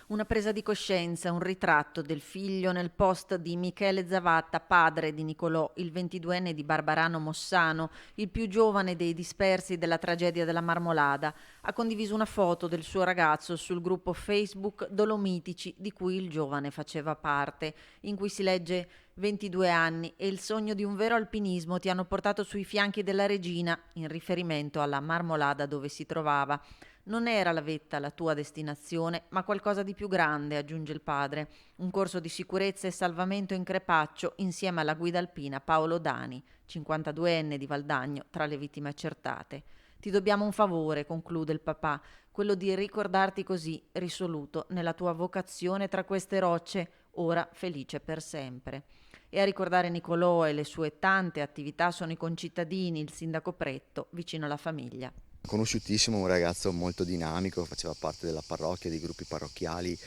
Una presa di coscienza, un ritratto del figlio nel post di Michele Zavatta, padre di Nicolò, il 22enne di Barbarano Mossano, il più giovane dei dispersi della tragedia della Marmolada. Ha condiviso una foto del suo ragazzo sul gruppo Facebook Dolomitici, di cui il giovane faceva parte, in cui si legge: 22 anni e il sogno di un vero alpinismo ti hanno portato sui fianchi della regina, in riferimento alla Marmolada dove si trovava. Non era la vetta la tua destinazione, ma qualcosa di più grande, aggiunge il padre. Un corso di sicurezza e salvamento in Crepaccio insieme alla guida alpina Paolo Dani, 52enne di Valdagno, tra le vittime accertate. Ti dobbiamo un favore, conclude il papà, quello di ricordarti così, risoluto, nella tua vocazione tra queste rocce, ora felice per sempre. E a ricordare Nicolò e le sue tante attività sono i concittadini, il sindaco Pretto, vicino alla famiglia. Conosciutissimo, un ragazzo molto dinamico, faceva parte della parrocchia, dei gruppi parrocchiali,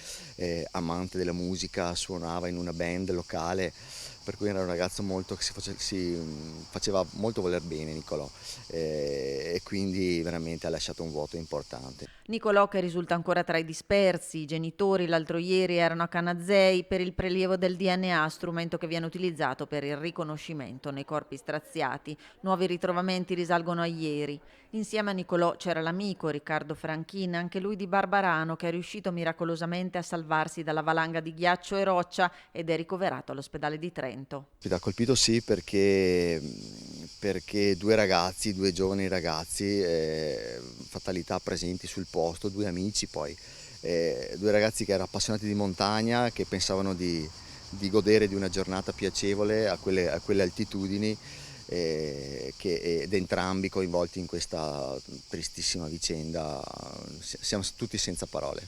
amante della musica, suonava in una band locale, per cui era un ragazzo molto che faceva molto voler bene Nicolò, e quindi veramente ha lasciato un vuoto importante. Nicolò, che risulta ancora tra i dispersi, i genitori l'altro ieri erano a Canazei per il prelievo del DNA, strumento che viene utilizzato per il riconoscimento nei corpi straziati. Nuovi ritrovamenti risalgono a ieri. Insieme a Nicolò c'era l'amico Riccardo Franchin, anche lui di Barbarano, che è riuscito miracolosamente a salvarsi dalla valanga di ghiaccio e roccia ed è ricoverato all'ospedale di Trento. Mi ha colpito sì perché due ragazzi, due giovani ragazzi, fatalità presenti sul posto, due amici poi, due ragazzi che erano appassionati di montagna, che pensavano di godere di una giornata piacevole a quelle altitudini, ed entrambi coinvolti in questa tristissima vicenda. Siamo tutti senza parole.